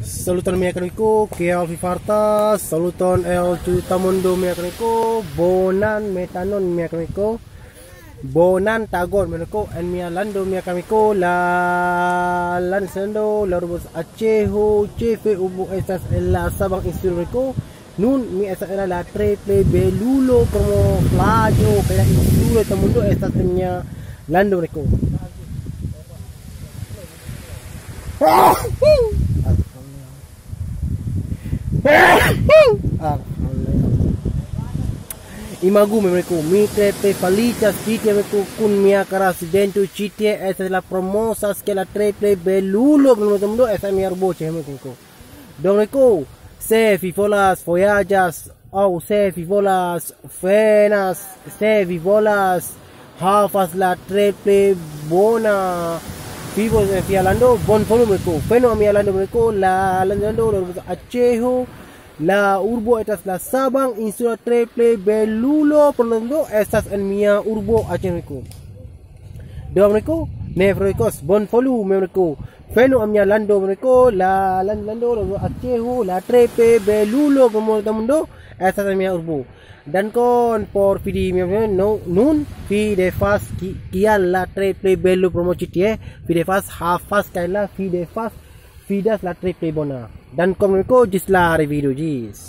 Saluton mi amico, che ho farta, saluton el tutamundo mi amico, bonan metanon mi amico, bonan tagon mi amico, en mi lando mi amico, la lansendo, la rubus acheho, chefe ubu estas en la sabang instrumento, nun mi estas en la triple belulo como playo, kaya instrulo tamundo estas en mi lando mi amico. Imagu mereka mi trepe falitas pike mereka kun mia cara accidente citie esa la promosas que la trepe belulo menurut esa mi arbo che mereka domeko se fifolas voyages au se fifolas fenas se fifolas havas la trepe bona vivo de fialando bon volumeco feno mi alando meco la lando acheho la urbo estas la sabang insula triple belulo pronto estas en mia urbo acheho domeko nevrecos bon volume meco feno mi alando meco la lando acheho la triple belulo como mundo estas en mia urbo dan kon por pidi no nun pide fas kial la triple belu promochitie pide fas hafas kaila pide fas fidas la triple bona dan kon ko jis la review jis